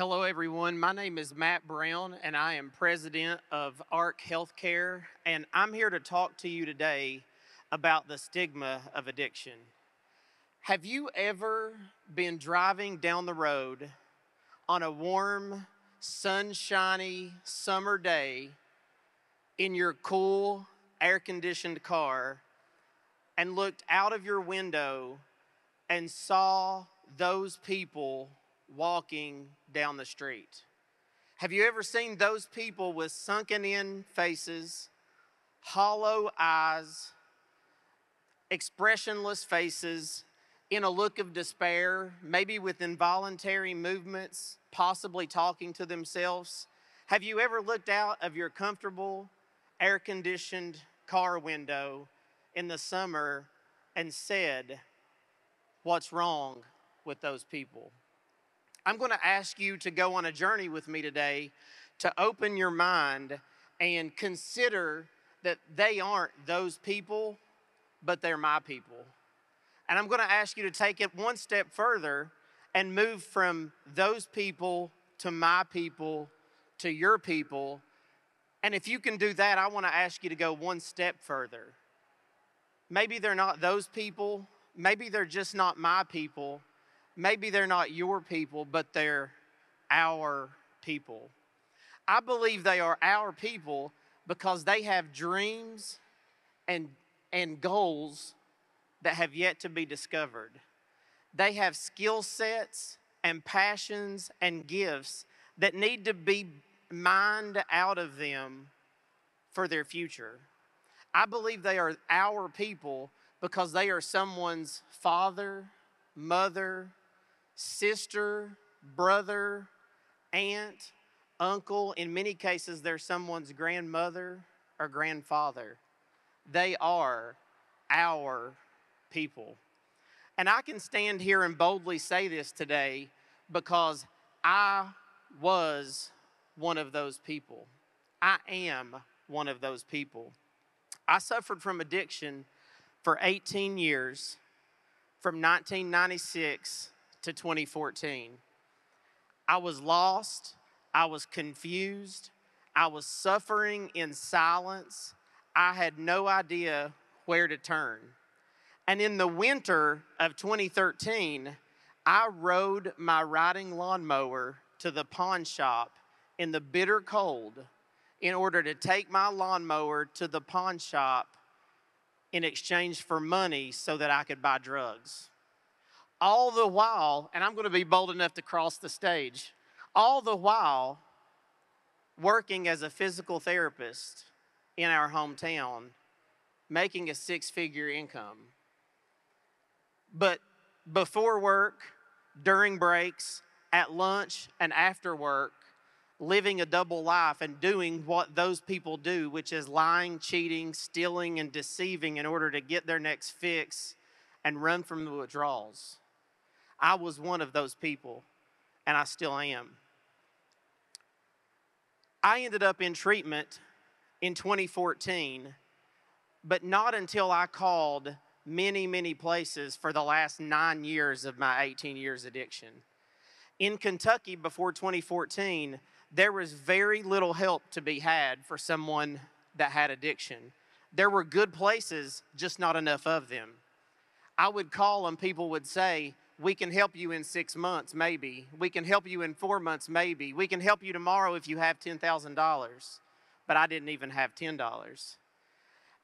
Hello, everyone. My name is Matt Brown, and I am president of ARC Healthcare. And I'm here to talk to you today about the stigma of addiction. Have you ever been driving down the road on a warm, sunshiny summer day in your cool, air conditioned car and looked out of your window and saw those people walking down the street? Have you ever seen those people with sunken in faces, hollow eyes, expressionless faces, in a look of despair, maybe with involuntary movements, possibly talking to themselves? Have you ever looked out of your comfortable, air conditioned car window in the summer and said, "What's wrong with those people?" I'm going to ask you to go on a journey with me today to open your mind and consider that they aren't those people, but they're my people. And I'm going to ask you to take it one step further and move from those people to my people to your people. And if you can do that, I want to ask you to go one step further. Maybe they're not those people. Maybe they're just not my people. Maybe they're not your people, but they're our people. I believe they are our people because they have dreams and, and goals that have yet to be discovered. They have skill sets and passions and gifts that need to be mined out of them for their future. I believe they are our people because they are someone's father, mother, sister, brother, aunt, uncle. In many cases, they're someone's grandmother or grandfather. They are our people. And I can stand here and boldly say this today because I was one of those people. I am one of those people. I suffered from addiction for 18 years, from 1996 to 2014. I was lost, I was confused, I was suffering in silence. I had no idea where to turn. And in the winter of 2013, I rode my riding lawnmower to the pawn shop in the bitter cold in order to take my lawnmower to the pawn shop in exchange for money so that I could buy drugs. All the while, and I'm going to be bold enough to cross the stage, all the while working as a physical therapist in our hometown, making a six-figure income. But before work, during breaks, at lunch, and after work, living a double life and doing what those people do, which is lying, cheating, stealing, and deceiving in order to get their next fix and run from the withdrawals. I was one of those people, and I still am. I ended up in treatment in 2014, but not until I called many, many places for the last 9 years of my 18 years addiction. In Kentucky before 2014, there was very little help to be had for someone that had addiction. There were good places, just not enough of them. I would call and people would say, "We can help you in 6 months, maybe. We can help you in 4 months, maybe. We can help you tomorrow if you have $10,000. But I didn't even have $10.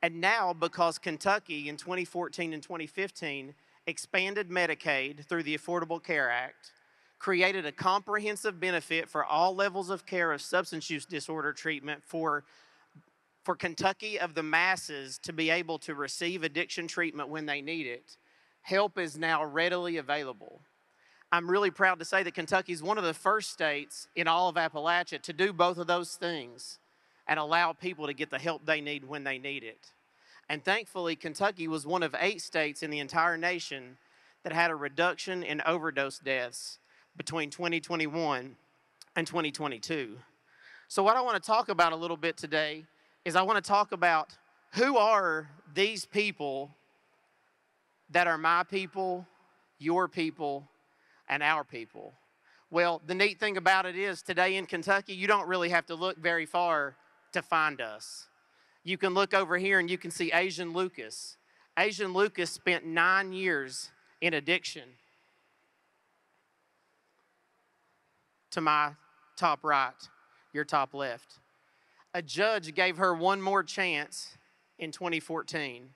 And now, because Kentucky in 2014 and 2015 expanded Medicaid through the Affordable Care Act, created a comprehensive benefit for all levels of care of substance use disorder treatment for Kentucky of the masses to be able to receive addiction treatment when they need it. Help is now readily available. I'm really proud to say that Kentucky is one of the first states in all of Appalachia to do both of those things and allow people to get the help they need when they need it. And thankfully, Kentucky was one of 8 states in the entire nation that had a reduction in overdose deaths between 2021 and 2022. So what I want to talk about a little bit today is I want to talk about who are these people that are my people, your people, and our people. Well, the neat thing about it is today in Kentucky, you don't really have to look very far to find us. You can look over here and you can see Asian Lucas. Asian Lucas spent 9 years in addiction. To my top right, your top left. A judge gave her one more chance in 2014.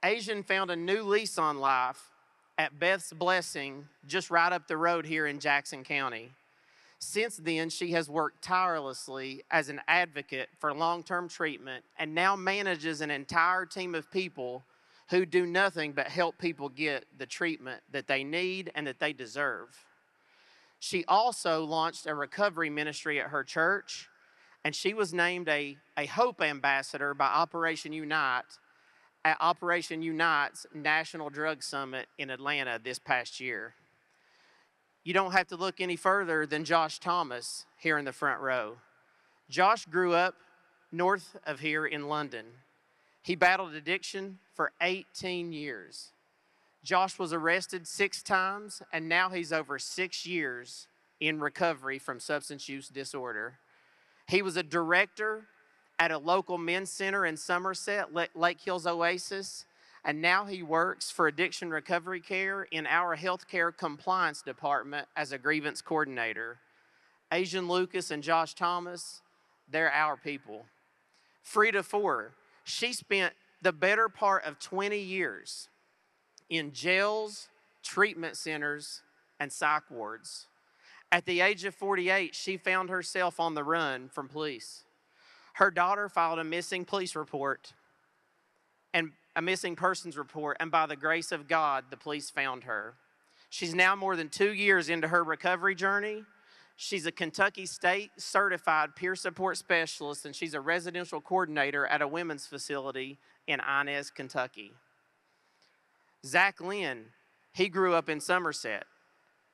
Asian found a new lease on life at Beth's Blessing, just right up the road here in Jackson County. Since then, she has worked tirelessly as an advocate for long-term treatment and now manages an entire team of people who do nothing but help people get the treatment that they need and that they deserve. She also launched a recovery ministry at her church, and she was named a Hope Ambassador by Operation Unite at Operation Unite's National Drug Summit in Atlanta this past year. You don't have to look any further than Josh Thomas here in the front row. Josh grew up north of here in London. He battled addiction for 18 years. Josh was arrested 6 times, and now he's over 6 years in recovery from substance use disorder. He was a director at a local men's center in Somerset, Lake Hills Oasis, and now he works for Addiction Recovery Care in our healthcare compliance department as a grievance coordinator. Asian Lucas and Josh Thomas, they're our people. Frida Ford, she spent the better part of 20 years in jails, treatment centers, and psych wards. At the age of 48, she found herself on the run from police. Her daughter filed a missing police report and a missing persons report, and by the grace of God, the police found her. She's now more than 2 years into her recovery journey. She's a Kentucky State certified peer support specialist, and she's a residential coordinator at a women's facility in Inez, Kentucky. Zach Lynn, he grew up in Somerset.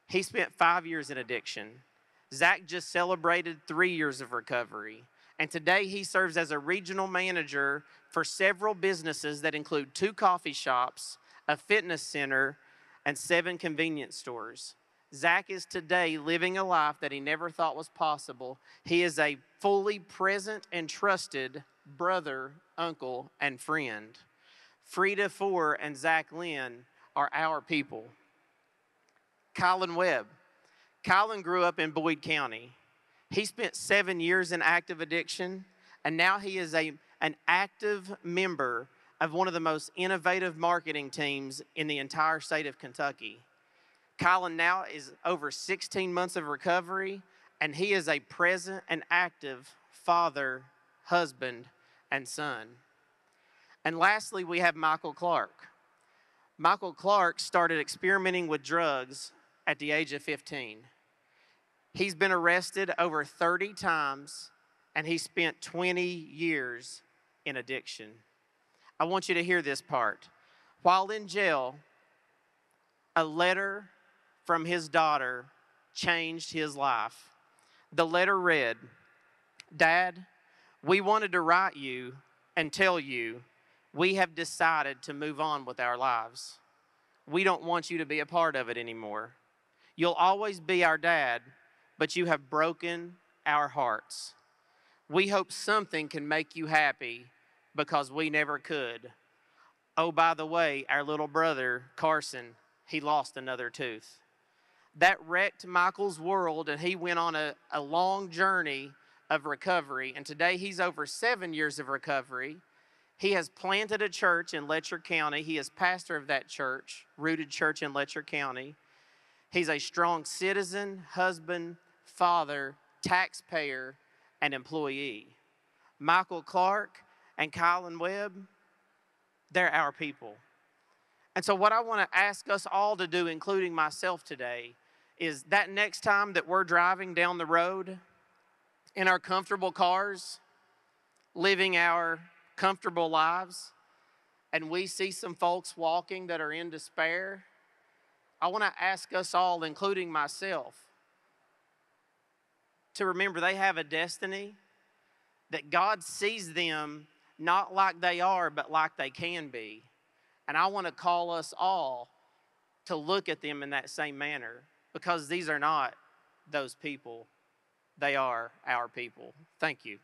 He spent 5 years in addiction. Zach just celebrated 3 years of recovery. And today he serves as a regional manager for several businesses that include 2 coffee shops, a fitness center, and 7 convenience stores. Zach is today living a life that he never thought was possible. He is a fully present and trusted brother, uncle, and friend. Frida Ford and Zach Lynn are our people. Kylan Webb. Kylan grew up in Boyd County. He spent 7 years in active addiction, and now he is an active member of one of the most innovative marketing teams in the entire state of Kentucky. Kylan now is over 16 months of recovery, and he is a present and active father, husband, and son. And lastly, we have Michael Clark. Michael Clark started experimenting with drugs at the age of 15. He's been arrested over 30 times, and he spent 20 years in addiction. I want you to hear this part. While in jail, a letter from his daughter changed his life. The letter read, "Dad, we wanted to write you and tell you we have decided to move on with our lives. We don't want you to be a part of it anymore. You'll always be our dad, but you have broken our hearts. We hope something can make you happy because we never could. Oh, by the way, our little brother, Carson, he lost another tooth." That wrecked Michael's world, and he went on a long journey of recovery. And today he's over 7 years of recovery. He has planted a church in Letcher County. He is pastor of that church, Rooted Church in Letcher County. He's a strong citizen, husband, father, taxpayer, and employee. Michael Clark and Kylan Webb, they're our people. And so what I want to ask us all to do, including myself today, is that next time that we're driving down the road in our comfortable cars, living our comfortable lives, and we see some folks walking that are in despair, I want to ask us all, including myself, to remember they have a destiny, that God sees them not like they are, but like they can be. And I want to call us all to look at them in that same manner, because these are not those people, they are our people. Thank you.